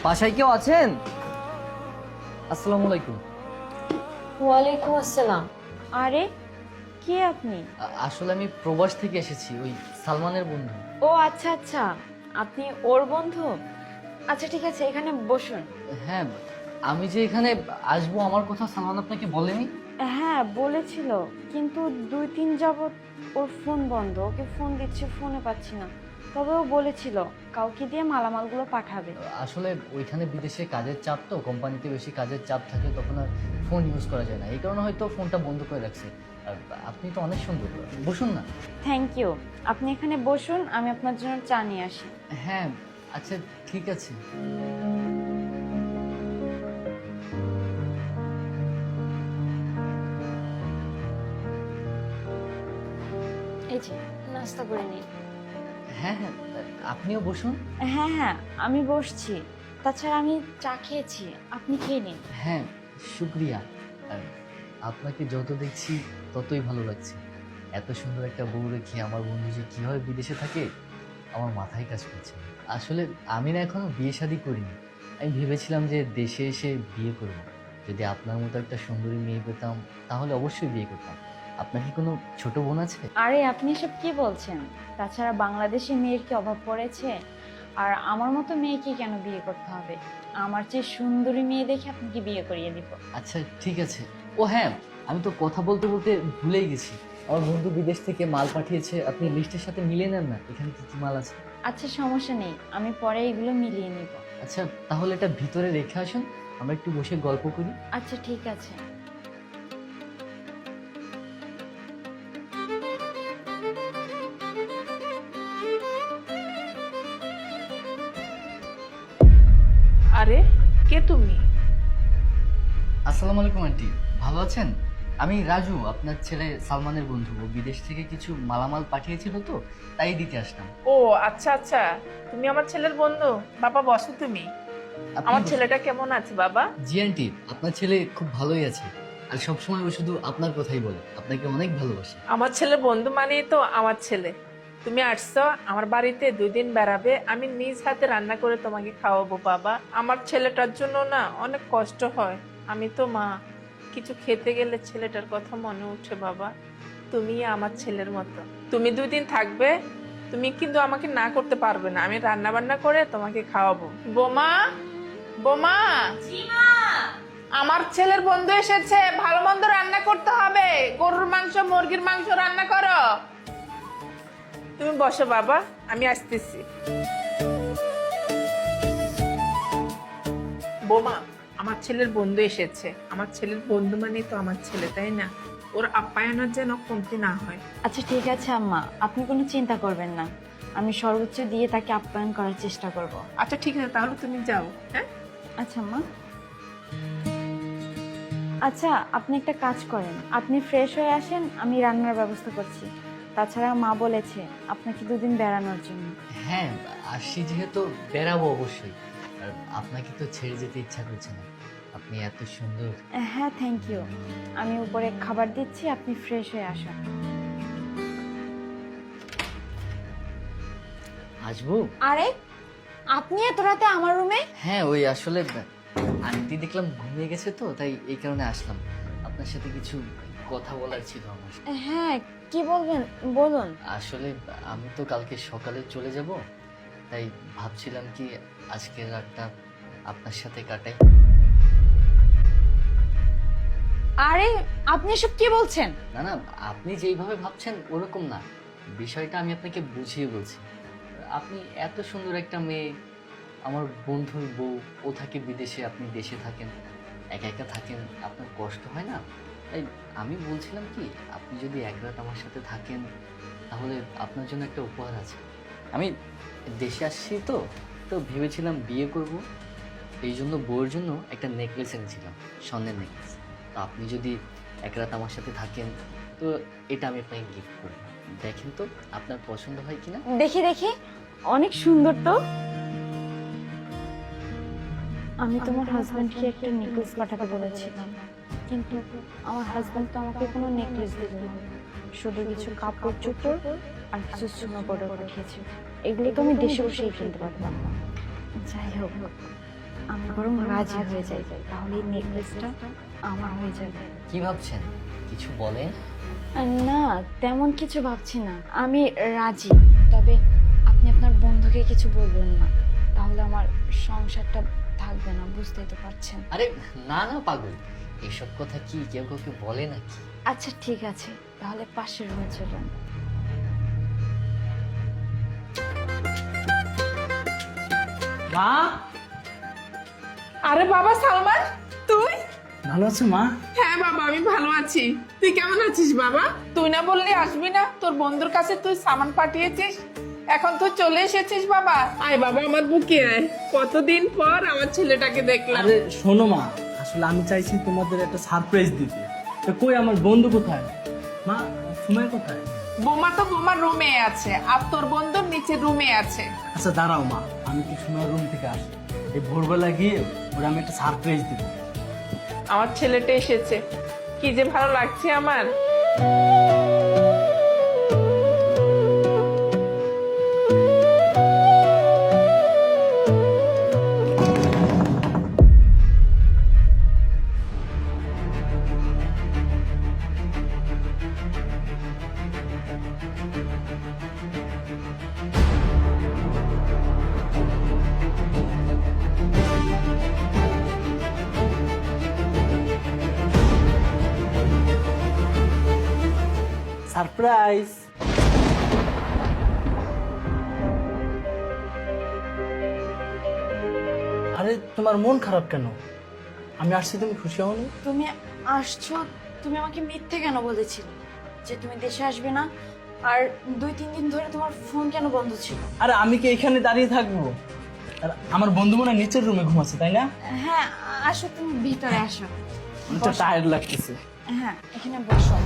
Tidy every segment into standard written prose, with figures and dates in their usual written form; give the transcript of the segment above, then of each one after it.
বাসায় কেউ আছেন? আসসালামু আলাইকুম। ওয়ালাইকুম আসসালাম। আরে কে আপনি? আসলে আমি প্রবাস থেকে এসেছি, ওই সালমানের বন্ধু। ও আচ্ছা আচ্ছা, আপনি ওর বন্ধু। আচ্ছা ঠিক আছে, এখানে বসুন। হ্যাঁ, আমি যে এখানে আসবো আমার কথা সালমান আপনাকে বলেনি? হ্যাঁ বলেছিল, কিন্তু 2-3 যাবত ওর ফোন বন্ধ। ওকে ফোন দিচ্ছে, ফোনে পাচ্ছি না। তবে ও বলেছিল কাউকে দিয়ে মালামালগুলো পাঠাবে। আসলে ওইখানে বিদেশে কাজের চাপ, তো কোম্পানিতে বেশি কাজের চাপ থাকে, তখন আর ফোন ইউজ করা যায় না। এই কারণে হয়তো ফোনটা বন্ধ করে রাখছে। আর আপনি তো অনেক সুন্দর, বসুন না। Thank you. আপনি এখানে বসুন, আমি আপনার জন্য চা নিয়ে আসি। হ্যাঁ আচ্ছা, ঠিক আছে। এই যে নাস্তা করে নিন। হ্যাঁ হ্যাঁ, আপনিও বসুন। হ্যাঁ হ্যাঁ, আমি বসছি। তাছাড়া আমি চা খেয়েছি, আপনি খেয়ে নিন। হ্যাঁ, শুক্রিয়া। আর আপনাকে যত দেখছি ততই ভালো লাগছে। এত সুন্দর একটা বউ রেখে আমার বন্ধু যে কীভাবে বিদেশে থাকে আমার মাথায় কাজ করছে না। আসলে আমি না এখনো বিয়ে শাদী করিনি। আমি ভেবেছিলাম যে দেশে এসে বিয়ে করব। যদি আপনার মতো একটা সুন্দরী মেয়ে পেতাম তাহলে অবশ্যই বিয়ে করতাম। আপনার কি কোনো ছোট বোন আছে? আরে আপনি এসব কি বলছেন? তাছাড়া বাংলাদেশি মেয়ের কি অভাব পড়েছে? আর আমার মতো মেয়েকে কেন বিয়ে করতে হবে? আমার চেয়ে সুন্দরী মেয়ে দেখে আপনাকে বিয়ে করিয়ে দিব। আচ্ছা ঠিক আছে। ও হ্যাঁ, আমি তো কথা বলতে বলতে ভুলেই গেছি। আমার বন্ধু বিদেশ থেকে মাল পাঠিয়েছে, আপনি লিস্টের সাথে মিলিয়ে নেন না এখানে কি কি মাল আছে। আচ্ছা সমস্যা নেই, আমি পরে এগুলো মিলিয়ে নিব। আচ্ছা তাহলে এটা ভিতরে রেখে আসুন, আমরা একটু বসে গল্প করি। আচ্ছা ঠিক আছে। আরে কে তুমি? আসসালামু আলাইকুম আন্টি, ভালো আছেন? আমি রাজু, আপনার ছেলে সালমানের বন্ধু। ও বিদেশ থেকে কিছু মালামাল পাঠিয়েছিল, তো তাই দিতে আসলাম। ও আচ্ছা আচ্ছা, তুমি আমার ছেলের বন্ধু। বাবা বসো তুমি। আপনি আমার বসুন। ছেলেটা কেমন আছে বাবা? জি আন্টি, আপনার ছেলে খুব ভালোই আছে। আর সবসময় ও শুধু আপনার কথাই বলে, আপনাকে অনেক ভালোবাসে। আমার ছেলের বন্ধু মানেই তো আমার ছেলে। তুমি আসছো আমার বাড়িতে 2 দিন বেড়াবে, আমি নিজ হাতে রান্না করে তোমাকে খাওয়াবো বাবা। আমার ছেলেটার জন্য না অনেক কষ্ট হয়। আমি তো মা, কিছু খেতে গেলে ছেলেটার কথা মনে উঠে বাবা। তুমি আমার ছেলের মতো। তুমি 2 দিন থাকবে, তুমি কিন্তু আমাকে না করতে পারবে না। আমি রান্না বান্না করে তোমাকে খাওয়াবো। বোমা, বোমা, আমার ছেলের বন্ধু এসেছে, ভালো মন্দ রান্না করতে হবে। গরুর মাংস, মুরগির মাংস রান্না করো। তুমি বসো বাবা, আমি আসতেছি। বোমা, আমার ছেলের বন্ধু এসেছে। আমার ছেলের বন্ধু মানেই তো আমার ছেলে, তাই না? ওর আপ্যায়নের যেন কমতি না হয়। আচ্ছা ঠিক আছে আম্মা, আপনি কোনো চিন্তা করবেন না। আমি সর্বোচ্চ দিয়ে তাকে আপ্যায়ন করার চেষ্টা করব। আচ্ছা ঠিক আছে, তাহলে তুমি যাও। হ্যাঁ আচ্ছা আম্মা। আচ্ছা আপনি একটা কাজ করেন, আপনি ফ্রেশ হয়ে আসেন, আমি রান্নার ব্যবস্থা করছি। তাছাড়া মা বলেছে আপনাকে 2 দিন বেড়ানোর জন্য। হ্যাঁ, আসছি যেহেতু বেরাবো অবশ্যই। আর আপনাকে তো ছেড়ে যেতে ইচ্ছা করছে না, আপনি এত সুন্দর। হ্যাঁ থ্যাংক ইউ। আমি উপরে খাবার দিচ্ছি, আপনি ফ্রেশ হয়ে আসুন। আসবো? আরে আপনি এত রাতে আমার রুমে? হ্যাঁ, ওই আসলে আন্টি দেখলাম ঘুমিয়ে গেছে, তো তাই এই কারণে আসলাম। আপনার সাথে কিছু কথা বলার ছিল আমার। হ্যাঁ কি বলবেন বলুন। আসলে আমি তো কালকে সকালে চলে যাব, তাই ভাবছিলাম কি আজকের রাতটা আপনার সাথে কাটাই। আরে আপনি এসব কি বলছেন? না না, আপনি যেইভাবে ভাবছেন ওরকম না। বিষয়টা আমি আপনাকে বুঝিয়ে বলছি। আপনি এত সুন্দর একটা মেয়ে, আমার বন্ধুর বউ, ও থাকে বিদেশে, আপনি দেশে থাকেন, একা একা থাকেন, আপনার কষ্ট হয় না? তাই আমি বলছিলাম কি, আপনি যদি এক রাত আমার সাথে থাকেন তাহলে আপনার জন্য একটা উপহার আছে। আমি দেশে আসছি, তো তো ভেবেছিলাম বিয়ে করব, এই জন্য বউয়ের জন্য একটা নেকলেস এনেছিলাম, স্বর্ণের নেকলেস। তো আপনি যদি এক রাত আমার সাথে থাকেন তো এটা আমি আপনাকে গিফট করব। দেখেন তো আপনার পছন্দ হয় কিনা। দেখি দেখি, অনেক সুন্দর তো। আমি তোমার হাজবেন্ডকে একটা নেকলেস পাঠাতে বলেছিলাম, কিন্তু আমার হাজবেন্ড তো আমাকে কোনো নেকলেস দিল না, শুধু কিছু কাপড় চোপড় আর কিছু সোনা পড়ে পাঠিয়েছে। এগুলো তো আমি দেশে বসেই কিনতে পারতাম। যাই হোক, আমি বরং রাজি হয়ে যাই, তাহলে এই নেকলেসটা আমার হয়ে যাবে। কি ভাবছেন? কিছু বলেন। না, তেমন কিছু ভাবছি না, আমি রাজি। তবে আপনি আপনার বন্ধুকে কিছু বলবেন না, তাহলে আমার সংসারটা থাকবে না, বুঝতেই তো পারছেন। আরে না না পাগল, এসব কথা কি কেউ কাউকে বলে নাকি? আচ্ছা ঠিক আছে, তাহলে পাশের রুমে চলুন। মা, আরে বাবা সালমান, তুই? ভালো আছো মা? হ্যাঁ বাবা, আমি ভালো আছি। তুই কেমন আছিস বাবা? তুই না বললি আসবি না, তোর বন্ধুর কাছে তুই সামান পাঠিয়েছিস, এখন তো চলে এসেছিস বাবা। আয় বাবা আমার বুকে আয়, কতদিন পর আমার ছেলেটাকে দেখলাম। আরে শোনো মা, আসলে আমি চাইছি তোমাদের একটা সারপ্রাইজ দিতে। তো কই আমার বন্ধু কোথায়? মা, সুমাই কোথায়? বোমা তো বোমার রুমে আছে, আর তোর বন্ধুর নিচের রুমে আছে। আচ্ছা দাঁড়াও মা, আমি কি সুমাইয়ের রুম থেকে আসি, এই ভোরবেলা গিয়ে ওরা আমি একটা সারপ্রাইজ দিব। আমার ছেলেটা এসেছে, কি যে ভালো লাগছে আমার। সারপ্রাইজ। আরে তোমার মন খারাপ কেন? আমি আসছি, তুমি খুশি হওনি? তুমি আসছো, তুমি আমাকে মিথ্যে কেন বলেছিলে যে তুমি দেশে আসবে না? আর 2-3 দিন ধরে তোমার ফোন কেন বন্ধ ছিল? আরে আমি কি এখানে দাঁড়িয়ে থাকবো? আর আমার বন্ধু মনে হয় নিচের রুমে ঘুমাচ্ছে, তাই না? হ্যাঁ, আসো, তুমি ভিতরে আসো। অনেকটা টায়ার্ড লাগতেছে। হ্যাঁ, এখানে বসো।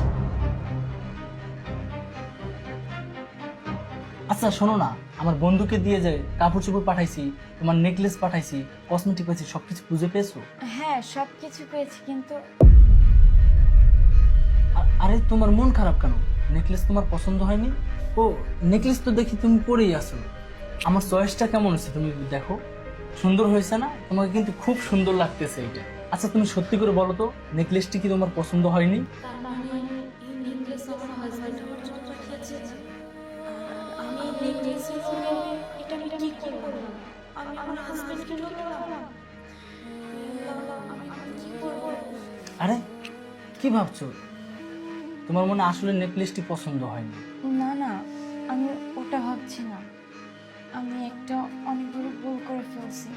আচ্ছা শোনো না, আমার বন্ধুকে দিয়ে যে কাপড় চোপড় পাঠাইছি, তোমার নেকলেস পাঠাইছি, কসমেটিক পাইছি, সবকিছু বুঝে পেয়েছো? হ্যাঁ, সবকিছু পেয়েছি, কিন্তু আরে তোমার মন খারাপ কেন? নেকলেস তোমার পছন্দ হয়নি? ও, নেকলেস তো দেখি তুমি পরেই আছো। আমার চয়েসটা কেমন হয়েছে তুমি দেখো, সুন্দর হয়েছে না? তোমাকে কিন্তু খুব সুন্দর লাগতেছে এটা। আচ্ছা তুমি সত্যি করে বলো তো, নেকলেসটি কি তোমার পছন্দ হয়নি? আরে কি ভাবছো? তোমার মনে আসলে নেকলেসটি পছন্দ হয়নি? না না, আমি ওটা ভাবছি না। আমি একটা অনেক বড় ভুল করে ফেলছি।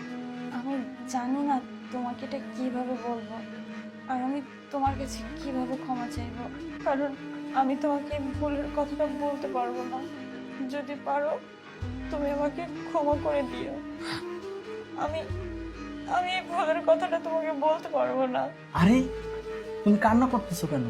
আমি জানি না তোমাকে এটা কিভাবে বলবো, আর আমি তোমার কাছে কিভাবে ক্ষমা চাইবো, কারণ আমি তোমাকে ভুলের কথাটা বলতে পারবো না। যদি পারো তুমি আমাকে ক্ষমা করে দিও। আমি আমি এই ভুলের কথাটা তোমাকে বলতে পারবো না। আরে তুমি কান্না করতেছো কেন?